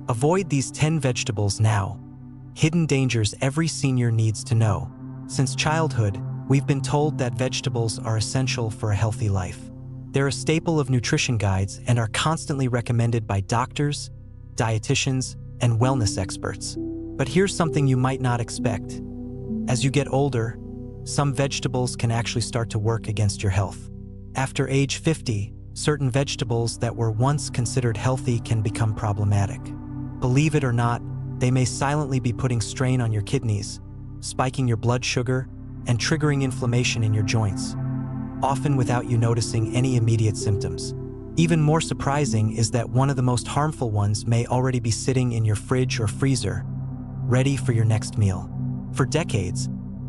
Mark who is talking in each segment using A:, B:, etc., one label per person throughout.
A: Avoid these 10 vegetables now. Hidden dangers every senior needs to know. Since childhood, we've been told that vegetables are essential for a healthy life. They're a staple of nutrition guides and are constantly recommended by doctors, dietitians, and wellness experts. But here's something you might not expect. As you get older, some vegetables can actually start to work against your health. After age 50, certain vegetables that were once considered healthy can become problematic. Believe it or not, they may silently be putting strain on your kidneys, spiking your blood sugar, and triggering inflammation in your joints, often without you noticing any immediate symptoms. Even more surprising is that one of the most harmful ones may already be sitting in your fridge or freezer, ready for your next meal. For decades,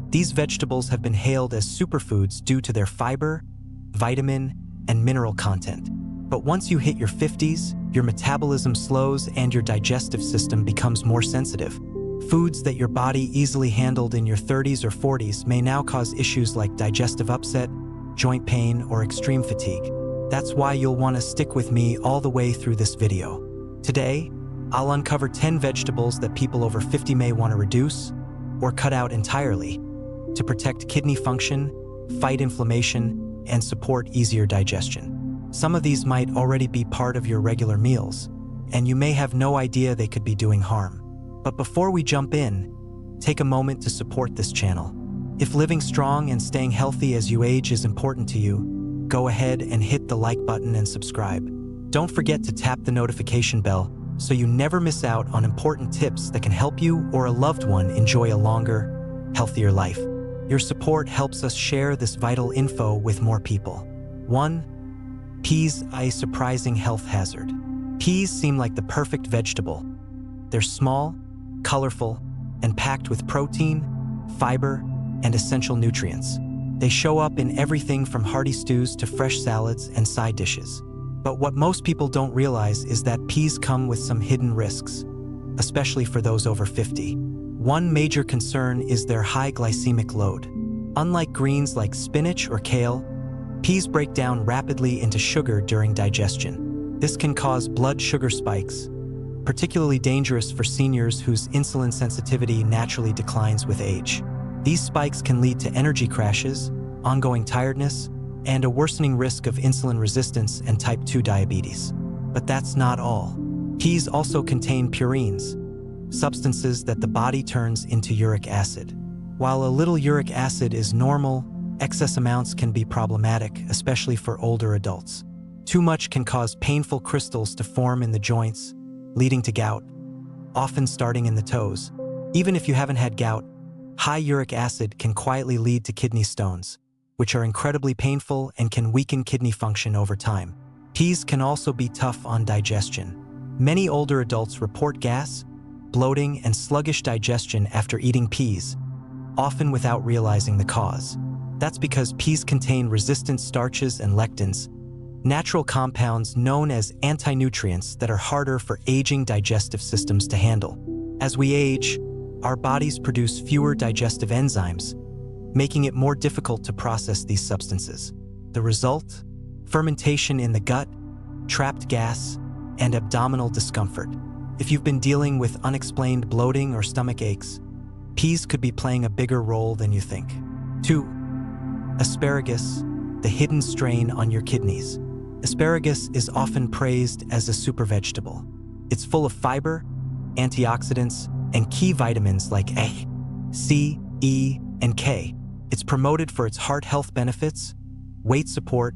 A: these vegetables have been hailed as superfoods due to their fiber, vitamin, and mineral content. But once you hit your 50s, your metabolism slows and your digestive system becomes more sensitive. Foods that your body easily handled in your 30s or 40s may now cause issues like digestive upset, joint pain, or extreme fatigue. That's why you'll want to stick with me all the way through this video. Today, I'll uncover 10 vegetables that people over 50 may want to reduce or cut out entirely to protect kidney function, fight inflammation, and support easier digestion. Some of these might already be part of your regular meals, and you may have no idea they could be doing harm. But before we jump in, take a moment to support this channel. If living strong and staying healthy as you age is important to you, go ahead and hit the like button and subscribe. Don't forget to tap the notification bell so you never miss out on important tips that can help you or a loved one enjoy a longer, healthier life. Your support helps us share this vital info with more people. 1. Peas, a surprising health hazard. Peas seem like the perfect vegetable. They're small, colorful, and packed with protein, fiber, and essential nutrients. They show up in everything from hearty stews to fresh salads and side dishes. But what most people don't realize is that peas come with some hidden risks, especially for those over 50. One major concern is their high glycemic load. Unlike greens like spinach or kale, peas break down rapidly into sugar during digestion. This can cause blood sugar spikes, particularly dangerous for seniors whose insulin sensitivity naturally declines with age. These spikes can lead to energy crashes, ongoing tiredness, and a worsening risk of insulin resistance and type 2 diabetes. But that's not all. Peas also contain purines, substances that the body turns into uric acid. While a little uric acid is normal, excess amounts can be problematic, especially for older adults. Too much can cause painful crystals to form in the joints, leading to gout, often starting in the toes. Even if you haven't had gout, high uric acid can quietly lead to kidney stones, which are incredibly painful and can weaken kidney function over time. Peas can also be tough on digestion. Many older adults report gas, bloating, and sluggish digestion after eating peas, often without realizing the cause. That's because peas contain resistant starches and lectins, natural compounds known as anti-nutrients that are harder for aging digestive systems to handle. As we age, our bodies produce fewer digestive enzymes, making it more difficult to process these substances. The result? Fermentation in the gut, trapped gas, and abdominal discomfort. If you've been dealing with unexplained bloating or stomach aches, peas could be playing a bigger role than you think. 2. Asparagus, the hidden strain on your kidneys. Asparagus is often praised as a super vegetable. It's full of fiber, antioxidants, and key vitamins like A, C, E, and K. It's promoted for its heart health benefits, weight support,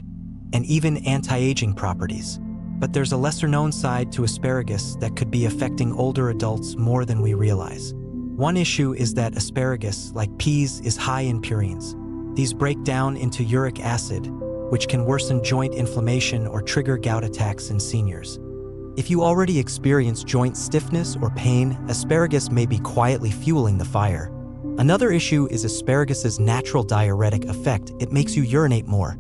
A: and even anti-aging properties. But there's a lesser-known side to asparagus that could be affecting older adults more than we realize. One issue is that asparagus, like peas, is high in purines. These break down into uric acid, which can worsen joint inflammation or trigger gout attacks in seniors. If you already experience joint stiffness or pain, asparagus may be quietly fueling the fire. Another issue is asparagus's natural diuretic effect. It makes you urinate more.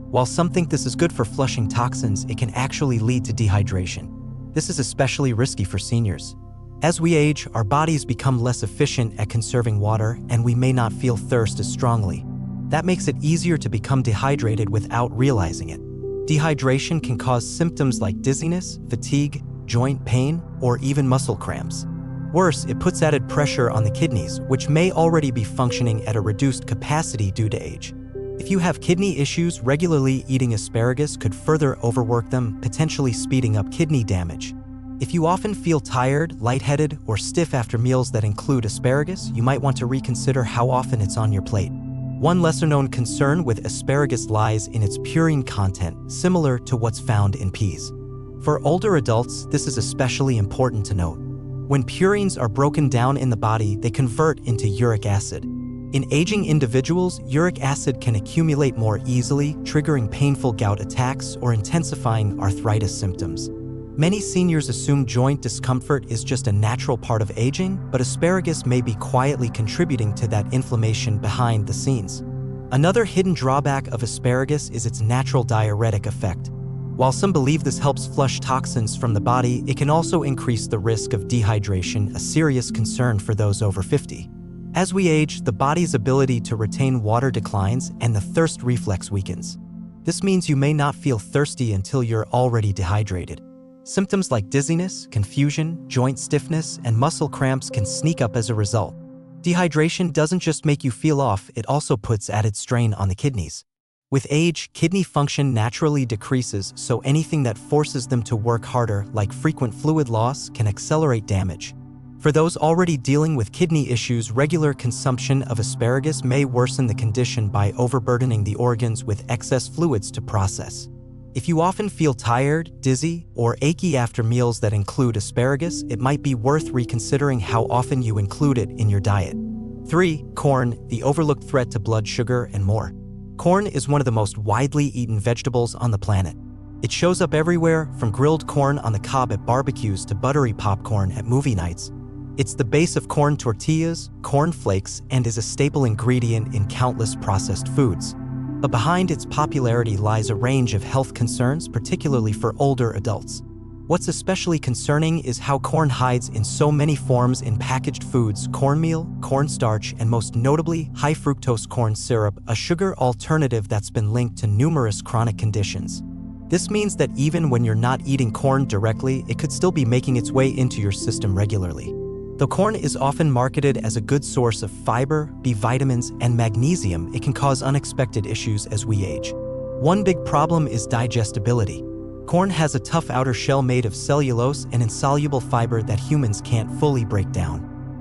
A: While some think this is good for flushing toxins, it can actually lead to dehydration. This is especially risky for seniors. As we age, our bodies become less efficient at conserving water, and we may not feel thirst as strongly. That makes it easier to become dehydrated without realizing it. Dehydration can cause symptoms like dizziness, fatigue, joint pain or even muscle cramps. Worse, it puts added pressure on the kidneys, which may already be functioning at a reduced capacity due to age. If you have kidney issues, regularly eating asparagus could further overwork them, potentially speeding up kidney damage. If you often feel tired, lightheaded, or stiff after meals that include asparagus, you might want to reconsider how often it's on your plate. One lesser-known concern with asparagus lies in its purine content, similar to what's found in peas. For older adults, this is especially important to note. When purines are broken down in the body, they convert into uric acid. In aging individuals, uric acid can accumulate more easily, triggering painful gout attacks or intensifying arthritis symptoms. Many seniors assume joint discomfort is just a natural part of aging, but asparagus may be quietly contributing to that inflammation behind the scenes. Another hidden drawback of asparagus is its natural diuretic effect. While some believe this helps flush toxins from the body, it can also increase the risk of dehydration, a serious concern for those over 50. As we age, the body's ability to retain water declines and the thirst reflex weakens. This means you may not feel thirsty until you're already dehydrated. Symptoms like dizziness, confusion, joint stiffness, and muscle cramps can sneak up as a result. Dehydration doesn't just make you feel off, it also puts added strain on the kidneys. With age, kidney function naturally decreases, so anything that forces them to work harder, like frequent fluid loss, can accelerate damage. For those already dealing with kidney issues, regular consumption of asparagus may worsen the condition by overburdening the organs with excess fluids to process. If you often feel tired, dizzy, or achy after meals that include asparagus, it might be worth reconsidering how often you include it in your diet. 3. Corn, the overlooked threat to blood sugar and more. Corn is one of the most widely eaten vegetables on the planet. It shows up everywhere, from grilled corn on the cob at barbecues to buttery popcorn at movie nights. It's the base of corn tortillas, corn flakes, and is a staple ingredient in countless processed foods. But behind its popularity lies a range of health concerns, particularly for older adults. What's especially concerning is how corn hides in so many forms in packaged foods: cornmeal, cornstarch, and most notably, high-fructose corn syrup, a sugar alternative that's been linked to numerous chronic conditions. This means that even when you're not eating corn directly, it could still be making its way into your system regularly. Though corn is often marketed as a good source of fiber, B vitamins, and magnesium, it can cause unexpected issues as we age. One big problem is digestibility. Corn has a tough outer shell made of cellulose and insoluble fiber that humans can't fully break down.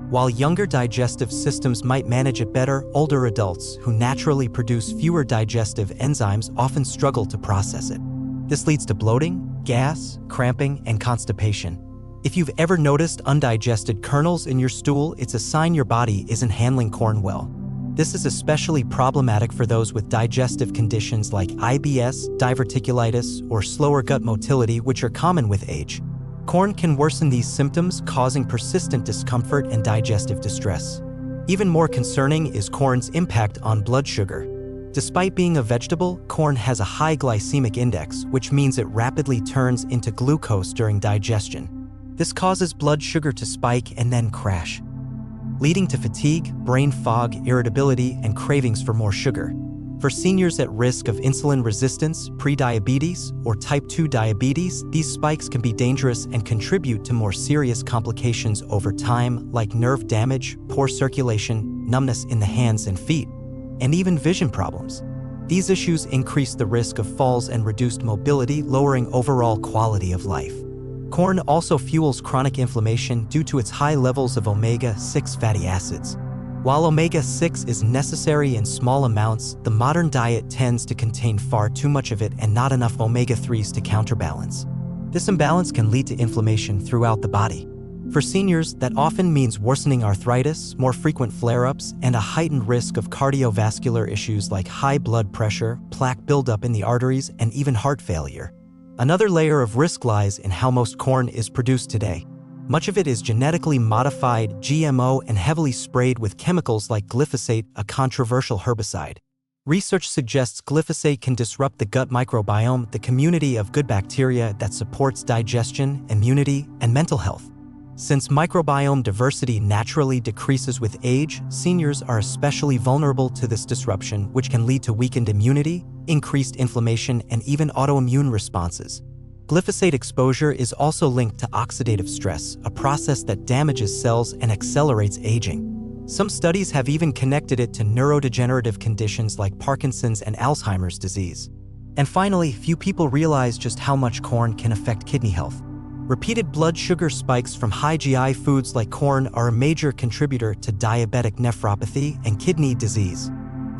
A: While younger digestive systems might manage it better, older adults, who naturally produce fewer digestive enzymes, often struggle to process it. This leads to bloating, gas, cramping, and constipation. If you've ever noticed undigested kernels in your stool, it's a sign your body isn't handling corn well. This is especially problematic for those with digestive conditions like IBS, diverticulitis, or slower gut motility, which are common with age. Corn can worsen these symptoms, causing persistent discomfort and digestive distress. Even more concerning is corn's impact on blood sugar. Despite being a vegetable, corn has a high glycemic index, which means it rapidly turns into glucose during digestion. This causes blood sugar to spike and then crash, leading to fatigue, brain fog, irritability, and cravings for more sugar. For seniors at risk of insulin resistance, prediabetes, or type 2 diabetes, these spikes can be dangerous and contribute to more serious complications over time, like nerve damage, poor circulation, numbness in the hands and feet, and even vision problems. These issues increase the risk of falls and reduced mobility, lowering overall quality of life. Corn also fuels chronic inflammation due to its high levels of omega-6 fatty acids. While omega-6 is necessary in small amounts, the modern diet tends to contain far too much of it and not enough omega-3s to counterbalance. This imbalance can lead to inflammation throughout the body. For seniors, that often means worsening arthritis, more frequent flare-ups, and a heightened risk of cardiovascular issues like high blood pressure, plaque buildup in the arteries, and even heart failure. Another layer of risk lies in how most corn is produced today. Much of it is genetically modified, GMO, and heavily sprayed with chemicals like glyphosate, a controversial herbicide. Research suggests glyphosate can disrupt the gut microbiome, the community of good bacteria that supports digestion, immunity, and mental health. Since microbiome diversity naturally decreases with age, seniors are especially vulnerable to this disruption, which can lead to weakened immunity, increased inflammation, and even autoimmune responses. Glyphosate exposure is also linked to oxidative stress, a process that damages cells and accelerates aging. Some studies have even connected it to neurodegenerative conditions like Parkinson's and Alzheimer's disease. And finally, few people realize just how much corn can affect kidney health. Repeated blood sugar spikes from high GI foods like corn are a major contributor to diabetic nephropathy and kidney disease.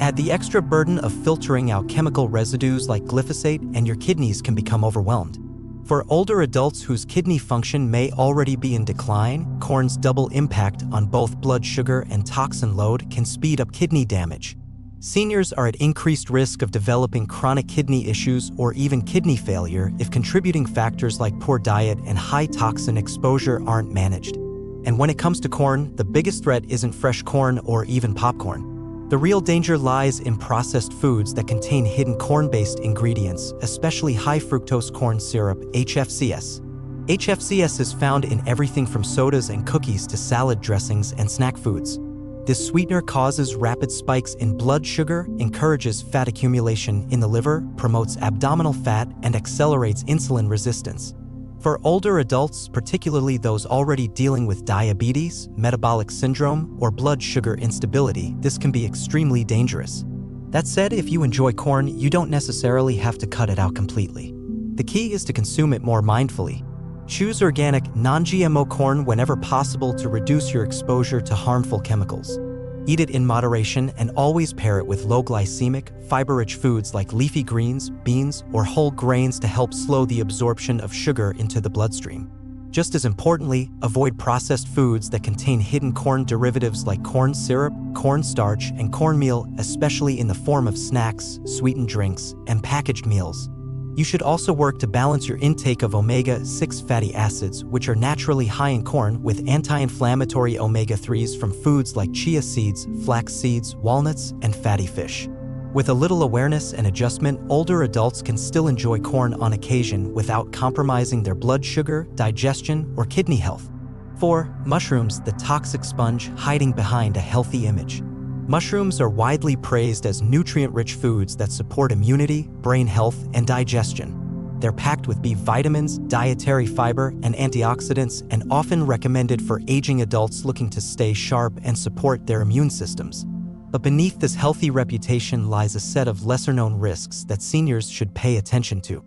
A: Add the extra burden of filtering out chemical residues like glyphosate, and your kidneys can become overwhelmed. For older adults whose kidney function may already be in decline, corn's double impact on both blood sugar and toxin load can speed up kidney damage. Seniors are at increased risk of developing chronic kidney issues or even kidney failure if contributing factors like poor diet and high toxin exposure aren't managed. And when it comes to corn, the biggest threat isn't fresh corn or even popcorn. The real danger lies in processed foods that contain hidden corn-based ingredients, especially high-fructose corn syrup, HFCS. HFCS is found in everything from sodas and cookies to salad dressings and snack foods. This sweetener causes rapid spikes in blood sugar, encourages fat accumulation in the liver, promotes abdominal fat, and accelerates insulin resistance. For older adults, particularly those already dealing with diabetes, metabolic syndrome, or blood sugar instability, this can be extremely dangerous. That said, if you enjoy corn, you don't necessarily have to cut it out completely. The key is to consume it more mindfully. Choose organic, non-GMO corn whenever possible to reduce your exposure to harmful chemicals. Eat it in moderation and always pair it with low-glycemic, fiber-rich foods like leafy greens, beans, or whole grains to help slow the absorption of sugar into the bloodstream. Just as importantly, avoid processed foods that contain hidden corn derivatives like corn syrup, cornstarch, and cornmeal, especially in the form of snacks, sweetened drinks, and packaged meals. You should also work to balance your intake of omega-6 fatty acids, which are naturally high in corn, with anti-inflammatory omega-3s from foods like chia seeds, flax seeds, walnuts, and fatty fish. With a little awareness and adjustment, older adults can still enjoy corn on occasion without compromising their blood sugar, digestion, or kidney health. 4. Mushrooms, the toxic sponge hiding behind a healthy image. Mushrooms are widely praised as nutrient-rich foods that support immunity, brain health, and digestion. They're packed with B vitamins, dietary fiber, and antioxidants, and often recommended for aging adults looking to stay sharp and support their immune systems. But beneath this healthy reputation lies a set of lesser-known risks that seniors should pay attention to.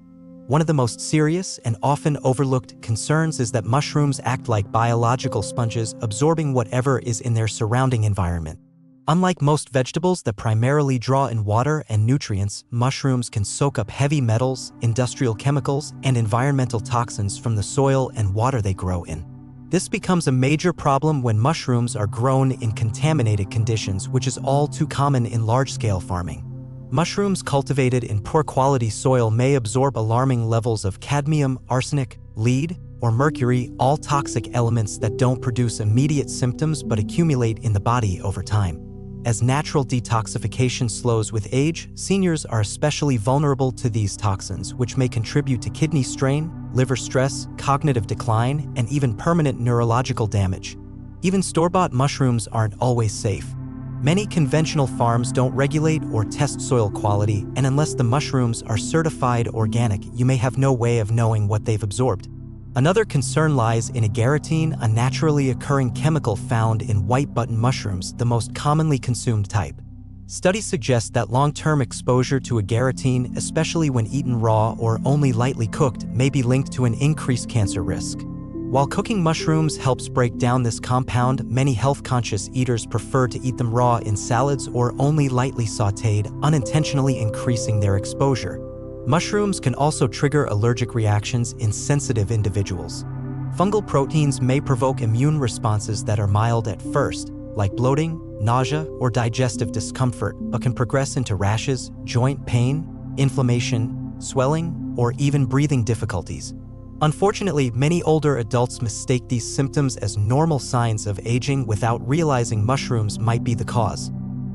A: One of the most serious and often overlooked concerns is that mushrooms act like biological sponges, absorbing whatever is in their surrounding environment. Unlike most vegetables that primarily draw in water and nutrients, mushrooms can soak up heavy metals, industrial chemicals, and environmental toxins from the soil and water they grow in. This becomes a major problem when mushrooms are grown in contaminated conditions, which is all too common in large-scale farming. Mushrooms cultivated in poor-quality soil may absorb alarming levels of cadmium, arsenic, lead, or mercury, all toxic elements that don't produce immediate symptoms but accumulate in the body over time. As natural detoxification slows with age, seniors are especially vulnerable to these toxins, which may contribute to kidney strain, liver stress, cognitive decline, and even permanent neurological damage. Even store-bought mushrooms aren't always safe. Many conventional farms don't regulate or test soil quality, and unless the mushrooms are certified organic, you may have no way of knowing what they've absorbed. Another concern lies in agarotine, a naturally occurring chemical found in white button mushrooms, the most commonly consumed type. Studies suggest that long-term exposure to agarotine, especially when eaten raw or only lightly cooked, may be linked to an increased cancer risk. While cooking mushrooms helps break down this compound, many health-conscious eaters prefer to eat them raw in salads or only lightly sautéed, unintentionally increasing their exposure. Mushrooms can also trigger allergic reactions in sensitive individuals. Fungal proteins may provoke immune responses that are mild at first, like bloating, nausea, or digestive discomfort, but can progress into rashes, joint pain, inflammation, swelling, or even breathing difficulties. Unfortunately, many older adults mistake these symptoms as normal signs of aging without realizing mushrooms might be the cause.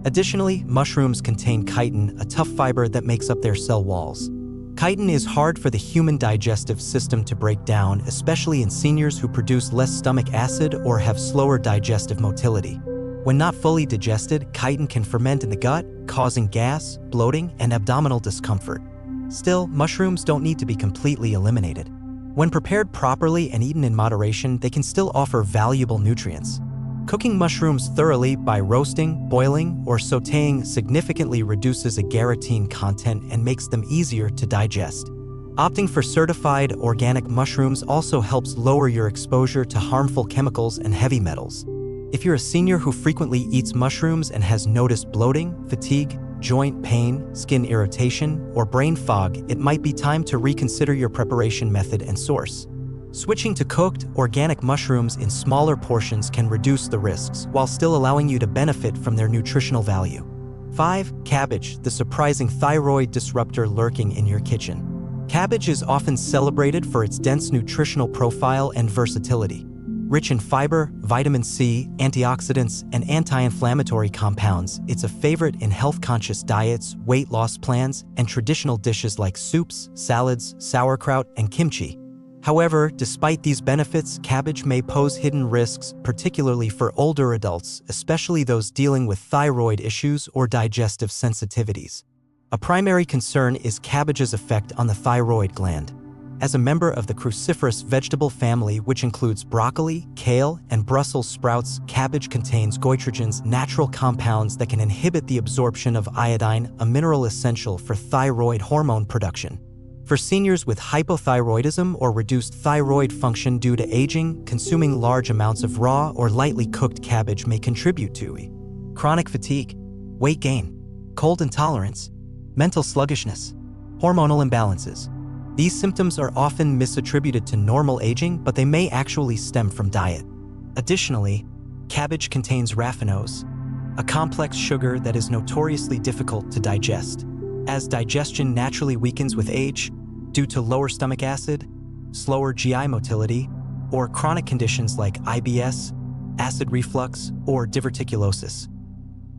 A: Additionally, mushrooms contain chitin, a tough fiber that makes up their cell walls. Chitin is hard for the human digestive system to break down, especially in seniors who produce less stomach acid or have slower digestive motility. When not fully digested, chitin can ferment in the gut, causing gas, bloating, and abdominal discomfort. Still, mushrooms don't need to be completely eliminated. When prepared properly and eaten in moderation, they can still offer valuable nutrients. Cooking mushrooms thoroughly by roasting, boiling, or sautéing significantly reduces agarotine content and makes them easier to digest. Opting for certified organic mushrooms also helps lower your exposure to harmful chemicals and heavy metals. If you're a senior who frequently eats mushrooms and has noticed bloating, fatigue, joint pain, skin irritation, or brain fog, it might be time to reconsider your preparation method and source. Switching to cooked, organic mushrooms in smaller portions can reduce the risks while still allowing you to benefit from their nutritional value. 5. Cabbage, the surprising thyroid disruptor lurking in your kitchen. Cabbage is often celebrated for its dense nutritional profile and versatility. Rich in fiber, vitamin C, antioxidants, and anti-inflammatory compounds, it's a favorite in health-conscious diets, weight loss plans, and traditional dishes like soups, salads, sauerkraut, and kimchi. However, despite these benefits, cabbage may pose hidden risks, particularly for older adults, especially those dealing with thyroid issues or digestive sensitivities. A primary concern is cabbage's effect on the thyroid gland. As a member of the cruciferous vegetable family, which includes broccoli, kale, and Brussels sprouts, cabbage contains goitrogens, natural compounds that can inhibit the absorption of iodine, a mineral essential for thyroid hormone production. For seniors with hypothyroidism or reduced thyroid function due to aging, consuming large amounts of raw or lightly cooked cabbage may contribute to chronic fatigue, weight gain, cold intolerance, mental sluggishness, hormonal imbalances. These symptoms are often misattributed to normal aging, but they may actually stem from diet. Additionally, cabbage contains raffinose, a complex sugar that is notoriously difficult to digest. As digestion naturally weakens with age, due to lower stomach acid, slower GI motility, or chronic conditions like IBS, acid reflux, or diverticulosis.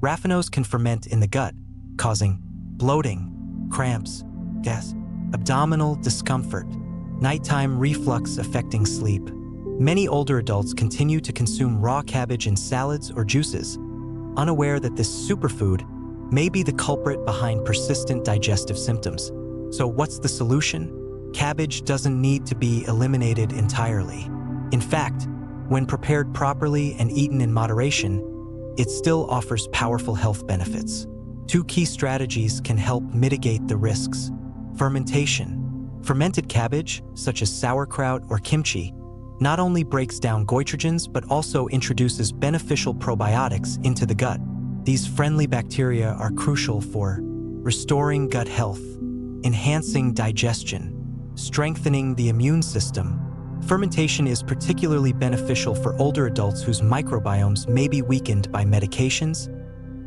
A: Raffinose can ferment in the gut, causing bloating, cramps, gas, abdominal discomfort, nighttime reflux affecting sleep. Many older adults continue to consume raw cabbage in salads or juices, unaware that this superfood may be the culprit behind persistent digestive symptoms. So what's the solution? Cabbage doesn't need to be eliminated entirely. In fact, when prepared properly and eaten in moderation, it still offers powerful health benefits. 2 key strategies can help mitigate the risks. Fermentation. Fermented cabbage, such as sauerkraut or kimchi, not only breaks down goitrogens but also introduces beneficial probiotics into the gut. These friendly bacteria are crucial for restoring gut health, enhancing digestion, strengthening the immune system. Fermentation is particularly beneficial for older adults whose microbiomes may be weakened by medications,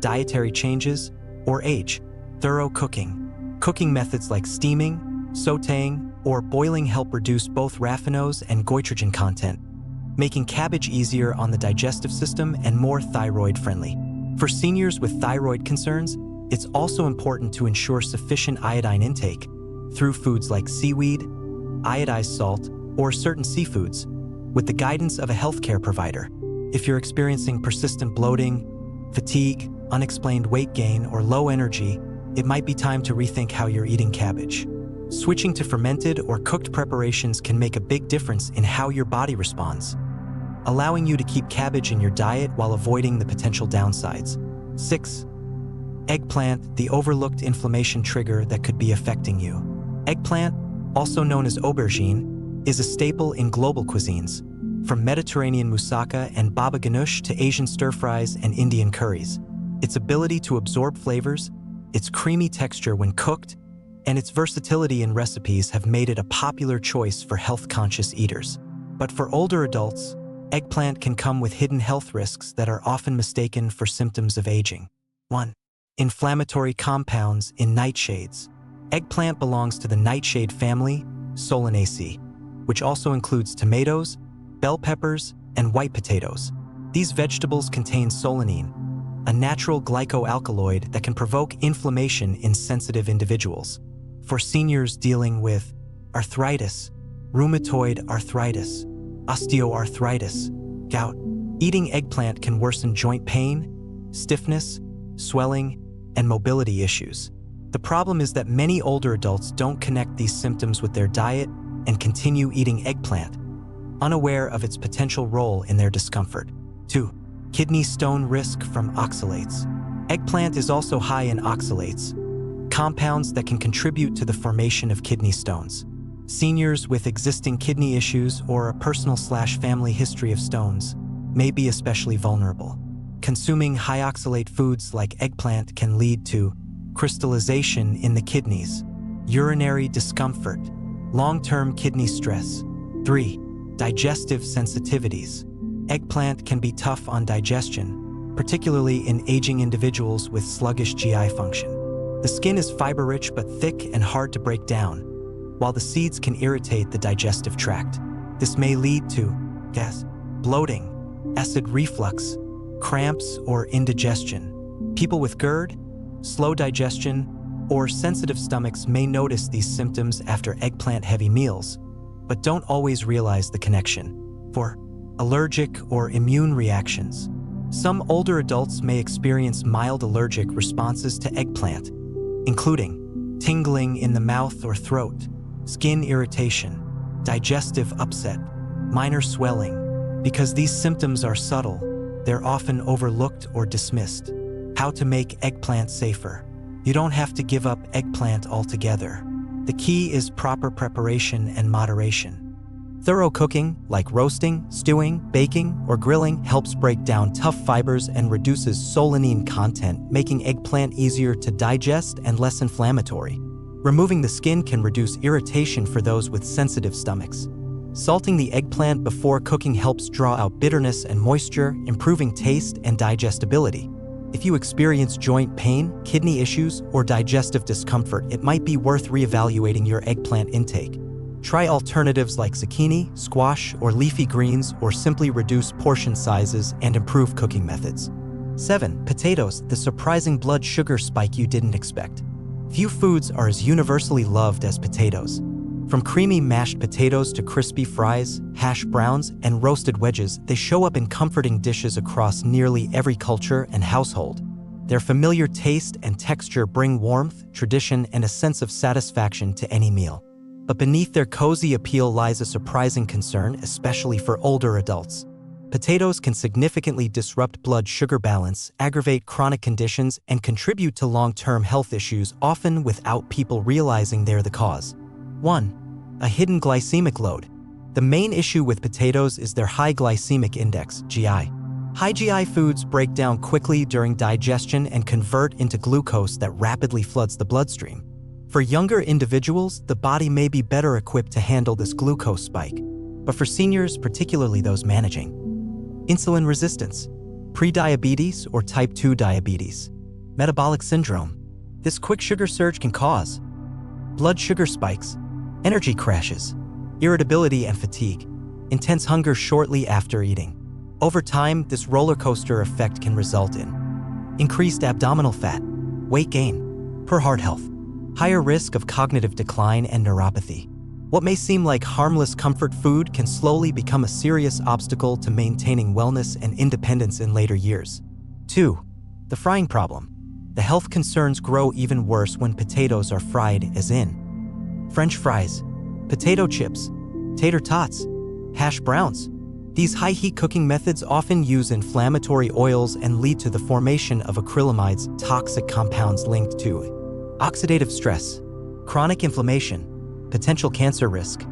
A: dietary changes, or age. Thorough cooking. Cooking methods like steaming, sautéing, or boiling help reduce both raffinose and goitrogen content, making cabbage easier on the digestive system and more thyroid-friendly. For seniors with thyroid concerns, it's also important to ensure sufficient iodine intake through foods like seaweed, iodized salt, or certain seafoods, with the guidance of a healthcare provider. If you're experiencing persistent bloating, fatigue, unexplained weight gain, or low energy, it might be time to rethink how you're eating cabbage. Switching to fermented or cooked preparations can make a big difference in how your body responds, allowing you to keep cabbage in your diet while avoiding the potential downsides. 6. Eggplant, the overlooked inflammation trigger that could be affecting you. Eggplant, also known as aubergine, is a staple in global cuisines, from Mediterranean moussaka and baba ganoush to Asian stir-fries and Indian curries. Its ability to absorb flavors, its creamy texture when cooked, and its versatility in recipes have made it a popular choice for health-conscious eaters. But for older adults, eggplant can come with hidden health risks that are often mistaken for symptoms of aging. 1. Inflammatory compounds in nightshades. Eggplant belongs to the nightshade family, Solanaceae, which also includes tomatoes, bell peppers, and white potatoes. These vegetables contain solanine, a natural glycoalkaloid that can provoke inflammation in sensitive individuals. For seniors dealing with arthritis, rheumatoid arthritis, osteoarthritis, gout, eating eggplant can worsen joint pain, stiffness, swelling, and mobility issues. The problem is that many older adults don't connect these symptoms with their diet and continue eating eggplant, unaware of its potential role in their discomfort. 2. Kidney stone risk from oxalates. Eggplant is also high in oxalates, compounds that can contribute to the formation of kidney stones. Seniors with existing kidney issues or a personal/family history of stones may be especially vulnerable. Consuming high oxalate foods like eggplant can lead to crystallization in the kidneys, urinary discomfort, long-term kidney stress. 3. Digestive sensitivities. Eggplant can be tough on digestion, particularly in aging individuals with sluggish GI function. The skin is fiber-rich but thick and hard to break down, while the seeds can irritate the digestive tract. This may lead to gas, bloating, acid reflux, cramps, or indigestion. People with GERD, slow digestion, or sensitive stomachs may notice these symptoms after eggplant-heavy meals, but don't always realize the connection. 4. Allergic or immune reactions. Some older adults may experience mild allergic responses to eggplant, including tingling in the mouth or throat, skin irritation, digestive upset, minor swelling. Because these symptoms are subtle, they're often overlooked or dismissed. How to make eggplant safer. You don't have to give up eggplant altogether. The key is proper preparation and moderation. Thorough cooking, like roasting, stewing, baking, or grilling, helps break down tough fibers and reduces solanine content, making eggplant easier to digest and less inflammatory. Removing the skin can reduce irritation for those with sensitive stomachs. Salting the eggplant before cooking helps draw out bitterness and moisture, improving taste and digestibility. If you experience joint pain, kidney issues, or digestive discomfort, it might be worth reevaluating your eggplant intake. Try alternatives like zucchini, squash, or leafy greens, or simply reduce portion sizes and improve cooking methods. 7. Potatoes, the surprising blood sugar spike you didn't expect. Few foods are as universally loved as potatoes. From creamy mashed potatoes to crispy fries, hash browns, and roasted wedges, they show up in comforting dishes across nearly every culture and household. Their familiar taste and texture bring warmth, tradition, and a sense of satisfaction to any meal. But beneath their cozy appeal lies a surprising concern, especially for older adults. Potatoes can significantly disrupt blood sugar balance, aggravate chronic conditions, and contribute to long-term health issues, often without people realizing they're the cause. 1. A hidden glycemic load. The main issue with potatoes is their high glycemic index, GI. High GI foods break down quickly during digestion and convert into glucose that rapidly floods the bloodstream. For younger individuals, the body may be better equipped to handle this glucose spike. But for seniors, particularly those managing insulin resistance, prediabetes or type 2 diabetes, metabolic syndrome, this quick sugar surge can cause blood sugar spikes, energy crashes, irritability and fatigue, intense hunger shortly after eating. Over time, this roller coaster effect can result in increased abdominal fat, weight gain, poor heart health, higher risk of cognitive decline and neuropathy. What may seem like harmless comfort food can slowly become a serious obstacle to maintaining wellness and independence in later years. 2. The frying problem. The health concerns grow even worse when potatoes are fried, as in French fries, potato chips, tater tots, hash browns. These high-heat cooking methods often use inflammatory oils and lead to the formation of acrylamides, toxic compounds linked to oxidative stress, chronic inflammation, potential cancer risk.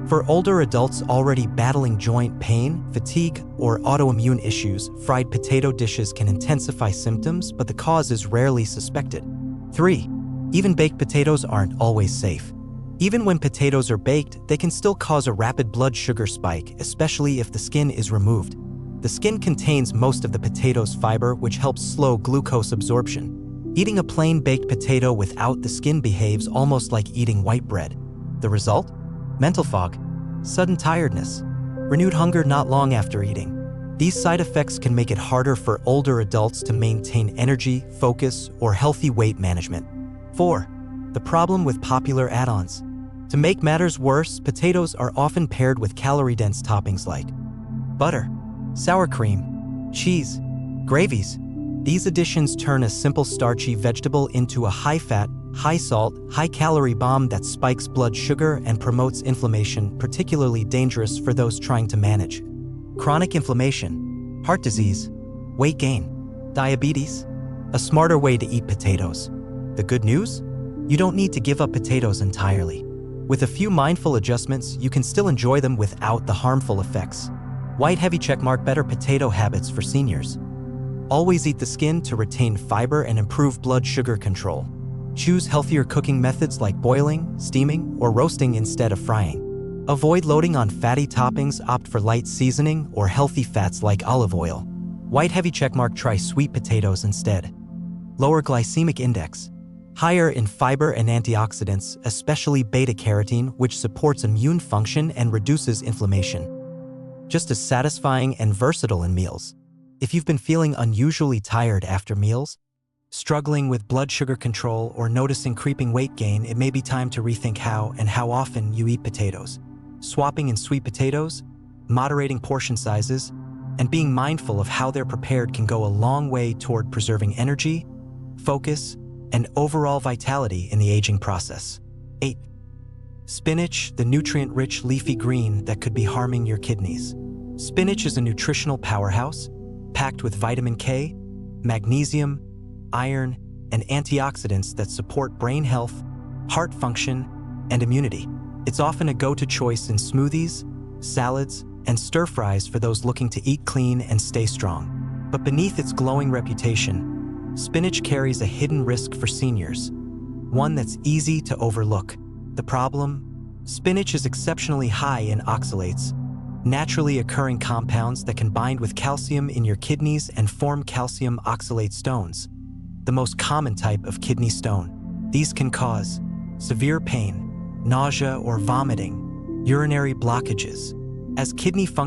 A: For older adults already battling joint pain, fatigue, or autoimmune issues, fried potato dishes can intensify symptoms, but the cause is rarely suspected. 3. Even baked potatoes aren't always safe. Even when potatoes are baked, they can still cause a rapid blood sugar spike, especially if the skin is removed. The skin contains most of the potato's fiber, which helps slow glucose absorption. Eating a plain baked potato without the skin behaves almost like eating white bread. The result? Mental fog, sudden tiredness, renewed hunger not long after eating. These side effects can make it harder for older adults to maintain energy, focus, or healthy weight management. 4. The problem with popular add-ons. To make matters worse, potatoes are often paired with calorie-dense toppings like butter, sour cream, cheese, gravies. These additions turn a simple starchy vegetable into a high-fat, high-salt, high-calorie bomb that spikes blood sugar and promotes inflammation, particularly dangerous for those trying to manage chronic inflammation, heart disease, weight gain, diabetes. A smarter way to eat potatoes. The good news? You don't need to give up potatoes entirely. With a few mindful adjustments, you can still enjoy them without the harmful effects. White heavy checkmark. Better potato habits for seniors. Always eat the skin to retain fiber and improve blood sugar control. Choose healthier cooking methods like boiling, steaming, or roasting instead of frying. Avoid loading on fatty toppings. Opt for light seasoning or healthy fats like olive oil. White heavy checkmark. Try sweet potatoes instead. Lower glycemic index. Higher in fiber and antioxidants, especially beta-carotene, which supports immune function and reduces inflammation. Just as satisfying and versatile in meals. If you've been feeling unusually tired after meals, struggling with blood sugar control, or noticing creeping weight gain, it may be time to rethink how and how often you eat potatoes. Swapping in sweet potatoes, moderating portion sizes, and being mindful of how they're prepared can go a long way toward preserving energy, focus, and overall vitality in the aging process. 8. Spinach, the nutrient-rich leafy green that could be harming your kidneys. Spinach is a nutritional powerhouse, packed with vitamin K, magnesium, iron, and antioxidants that support brain health, heart function, and immunity. It's often a go-to choice in smoothies, salads, and stir-fries for those looking to eat clean and stay strong. But beneath its glowing reputation, spinach carries a hidden risk for seniors, one that's easy to overlook. The problem? Spinach is exceptionally high in oxalates, naturally occurring compounds that can bind with calcium in your kidneys and form calcium oxalate stones, the most common type of kidney stone. These can cause severe pain, nausea or vomiting, urinary blockages. As kidney function